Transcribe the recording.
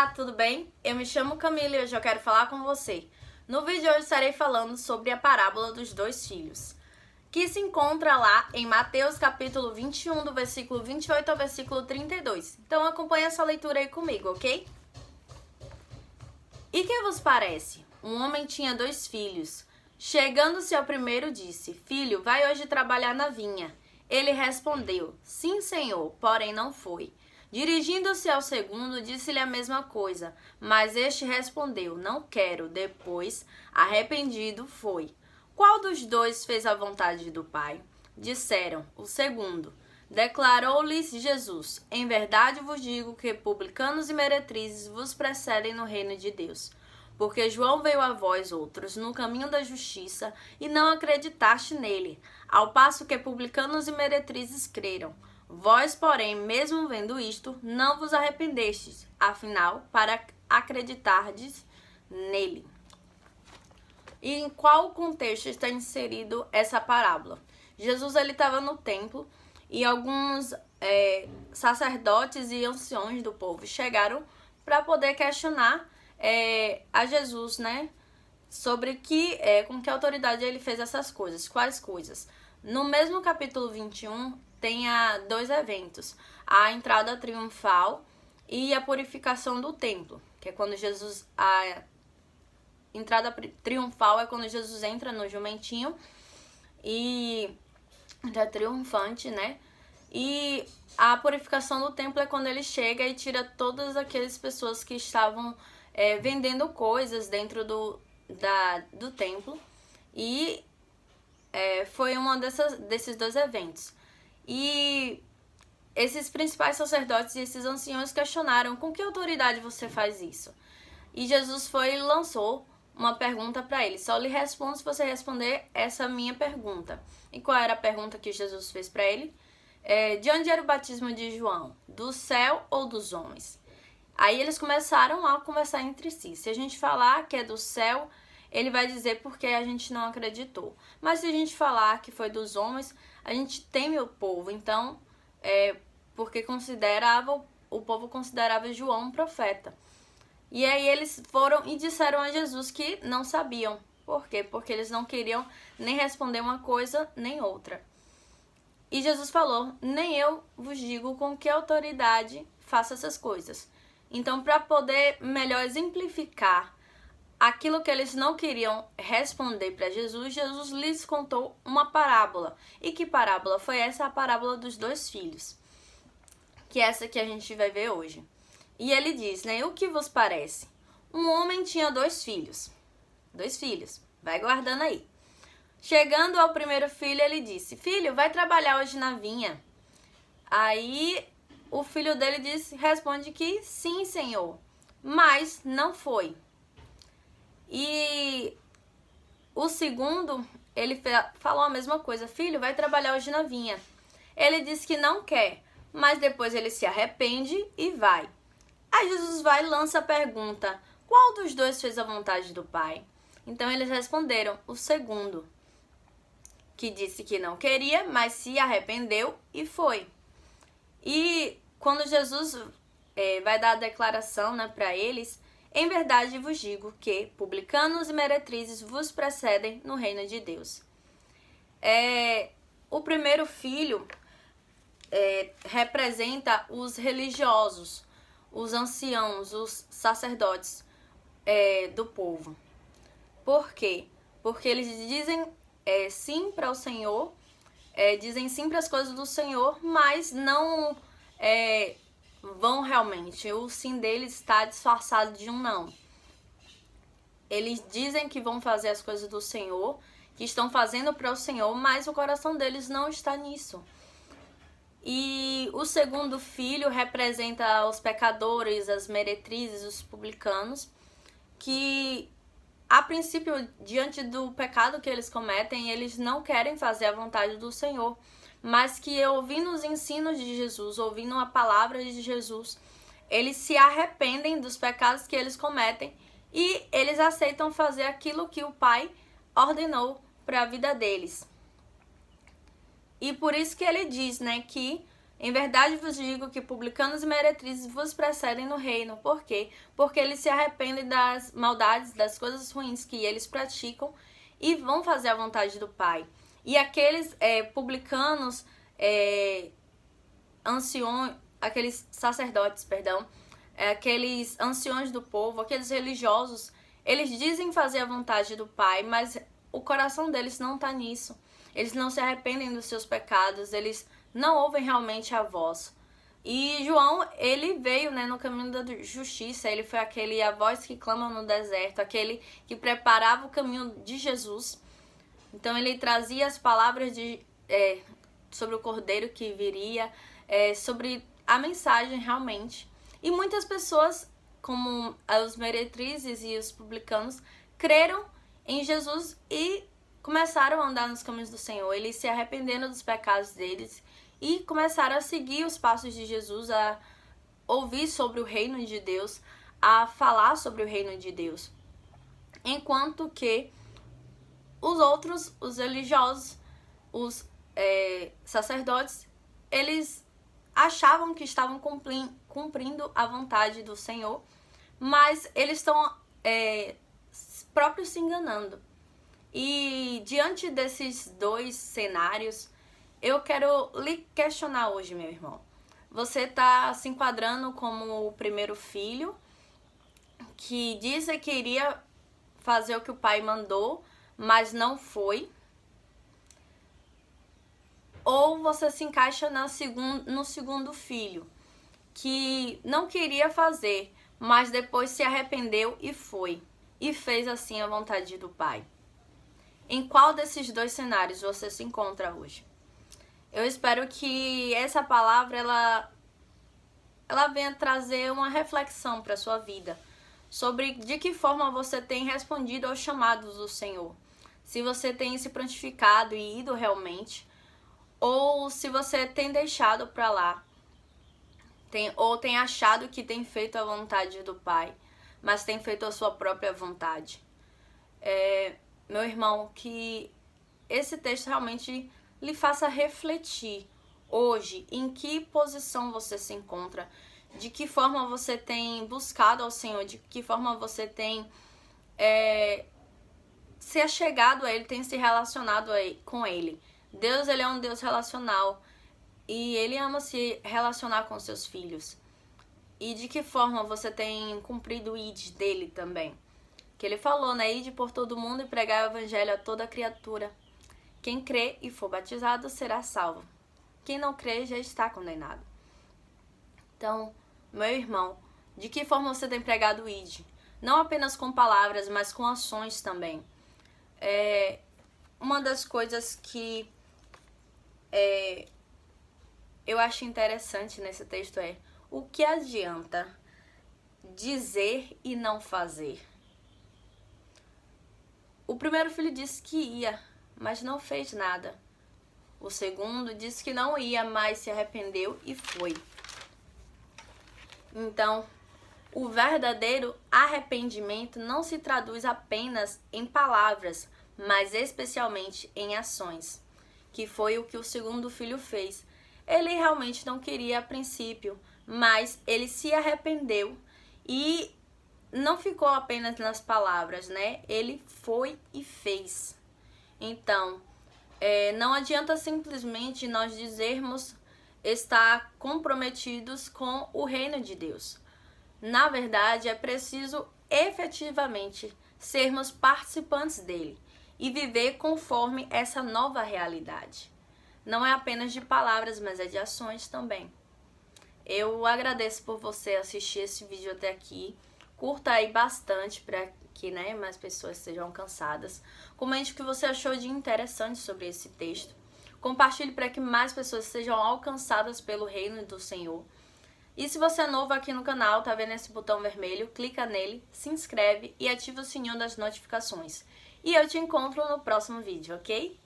Olá, tudo bem? Eu me chamo Camila e hoje eu quero falar com você. No vídeo de hoje estarei falando sobre a parábola dos dois filhos, que se encontra lá em Mateus capítulo 21, do versículo 28 ao versículo 32. Então acompanhe essa leitura aí comigo, ok? E que vos parece? Um homem tinha dois filhos. Chegando-se ao primeiro, disse: Filho, vai hoje trabalhar na vinha. Ele respondeu: Sim, senhor, porém não foi. Dirigindo-se ao segundo, disse-lhe a mesma coisa, mas este respondeu: Não quero. Depois, arrependido, foi. Qual dos dois fez a vontade do Pai? Disseram: O segundo. Declarou-lhes Jesus: Em verdade vos digo que publicanos e meretrizes vos precedem no reino de Deus. Porque João veio a vós outros no caminho da justiça e não acreditaste nele, ao passo que publicanos e meretrizes creram. Vós, porém, mesmo vendo isto, não vos arrependestes, afinal, para acreditardes nele. E em qual contexto está inserido essa parábola? Jesus estava no templo e alguns sacerdotes e anciões do povo chegaram para poder questionar a Jesus, né? Sobre com que autoridade ele fez essas coisas, quais coisas. No mesmo capítulo 21, tem dois eventos, a entrada triunfal e a purificação do templo, que é quando a entrada triunfal é quando Jesus entra no jumentinho e já triunfante, né? E a purificação do templo é quando ele chega e tira todas aquelas pessoas que estavam vendendo coisas dentro do templo. E foi uma desses dois eventos. E esses principais sacerdotes e esses anciões questionaram: com que autoridade você faz isso? E Jesus foi e lançou uma pergunta para ele: só lhe respondo se você responder essa minha pergunta. E qual era a pergunta que Jesus fez para ele? De onde era o batismo de João? Do céu ou dos homens? Aí eles começaram a conversar entre si. Se a gente falar que é do céu, ele vai dizer porque a gente não acreditou. Mas se a gente falar que foi dos homens, a gente teme o povo. Então, porque o povo considerava João um profeta. E aí eles foram e disseram a Jesus que não sabiam. Por quê? Porque eles não queriam nem responder uma coisa nem outra. E Jesus falou: nem eu vos digo com que autoridade faço essas coisas. Então, para poder melhor exemplificar aquilo que eles não queriam responder para Jesus, Jesus lhes contou uma parábola. E que parábola foi essa? A parábola dos dois filhos, que é essa que a gente vai ver hoje. E ele diz, né? O que vos parece? Um homem tinha dois filhos. Vai guardando aí. Chegando ao primeiro filho, ele disse: Filho, vai trabalhar hoje na vinha. Aí o filho dele responde que sim, senhor, mas não foi. E o segundo, ele falou a mesma coisa: Filho, vai trabalhar hoje na vinha. Ele disse que não quer, mas depois ele se arrepende e vai. Aí Jesus vai e lança a pergunta: qual dos dois fez a vontade do Pai? Então eles responderam: o segundo, que disse que não queria, mas se arrependeu e foi. E quando Jesus vai dar a declaração, né, para eles: em verdade vos digo que publicanos e meretrizes vos precedem no reino de Deus. O primeiro filho representa os religiosos, os anciãos, os sacerdotes do povo. Por quê? Porque eles dizem sim para o Senhor, dizem sim para as coisas do Senhor, mas não vão realmente. O sim deles está disfarçado de um não. Eles dizem que vão fazer as coisas do Senhor, que estão fazendo para o Senhor, mas o coração deles não está nisso. E o segundo filho representa os pecadores, as meretrizes, os publicanos, que a princípio, diante do pecado que eles cometem, eles não querem fazer a vontade do Senhor, mas que ouvindo os ensinos de Jesus, ouvindo a palavra de Jesus, eles se arrependem dos pecados que eles cometem e eles aceitam fazer aquilo que o Pai ordenou para a vida deles. E por isso que ele diz, né, que Em verdade vos digo que publicanos e meretrizes vos precedem no reino. Por quê? Porque eles se arrependem das maldades, das coisas ruins que eles praticam e vão fazer a vontade do Pai. E aqueles publicanos, aqueles sacerdotes, aqueles anciões do povo, aqueles religiosos, eles dizem fazer a vontade do Pai, mas o coração deles não está nisso. Eles não se arrependem dos seus pecados, eles não ouvem realmente a voz. E João, ele veio, no caminho da justiça, ele foi a voz que clama no deserto, aquele que preparava o caminho de Jesus. Então ele trazia as palavras sobre o Cordeiro que viria, sobre a mensagem realmente. E muitas pessoas, como os meretrizes e os publicanos, creram em Jesus e começaram a andar nos caminhos do Senhor. Eles se arrependeram dos pecados deles e começaram a seguir os passos de Jesus, a ouvir sobre o reino de Deus, a falar sobre o reino de Deus. Enquanto que os outros, os religiosos, os sacerdotes, eles achavam que estavam cumprindo a vontade do Senhor, mas eles estão próprios se enganando. E diante desses dois cenários, eu quero lhe questionar hoje, meu irmão. Você está se enquadrando como o primeiro filho, que disse que iria fazer o que o pai mandou, mas não foi? Ou você se encaixa no segundo filho, que não queria fazer, mas depois se arrependeu e foi, e fez assim a vontade do pai? Em qual desses dois cenários você se encontra hoje? Eu espero que essa palavra ela venha trazer uma reflexão para a sua vida sobre de que forma você tem respondido aos chamados do Senhor. Se você tem se prontificado e ido realmente, ou se você tem deixado para lá, ou tem achado que tem feito a vontade do Pai, mas tem feito a sua própria vontade. Meu irmão, que esse texto realmente lhe faça refletir hoje em que posição você se encontra, de que forma você tem buscado ao Senhor, de que forma você tem se achegado a Ele, tem se relacionado com Ele. Deus, Ele é um Deus relacional e Ele ama se relacionar com seus filhos. E de que forma você tem cumprido o ID dele também? Que Ele falou, ide por todo mundo e pregar o evangelho a toda criatura. Quem crê e for batizado será salvo. Quem não crê já está condenado. Então, meu irmão, de que forma você tem pregado o ID? Não apenas com palavras, mas com ações também. Uma das coisas que eu acho interessante nesse texto é: o que adianta dizer e não fazer? O primeiro filho disse que ia, mas não fez nada. O segundo disse que não ia, mas se arrependeu e foi. Então, o verdadeiro arrependimento não se traduz apenas em palavras, mas especialmente em ações, que foi o que o segundo filho fez. Ele realmente não queria a princípio, mas ele se arrependeu e não ficou apenas nas palavras, Ele foi e fez. Então, não adianta simplesmente nós dizermos estar comprometidos com o reino de Deus. Na verdade, é preciso efetivamente sermos participantes dele e viver conforme essa nova realidade. Não é apenas de palavras, mas é de ações também. Eu agradeço por você assistir esse vídeo até aqui. Curta aí bastante para que mais pessoas sejam alcançadas. Comente o que você achou de interessante sobre esse texto. Compartilhe para que mais pessoas sejam alcançadas pelo reino do Senhor. E se você é novo aqui no canal, tá vendo esse botão vermelho? Clica nele, se inscreve e ativa o sininho das notificações. E eu te encontro no próximo vídeo, ok?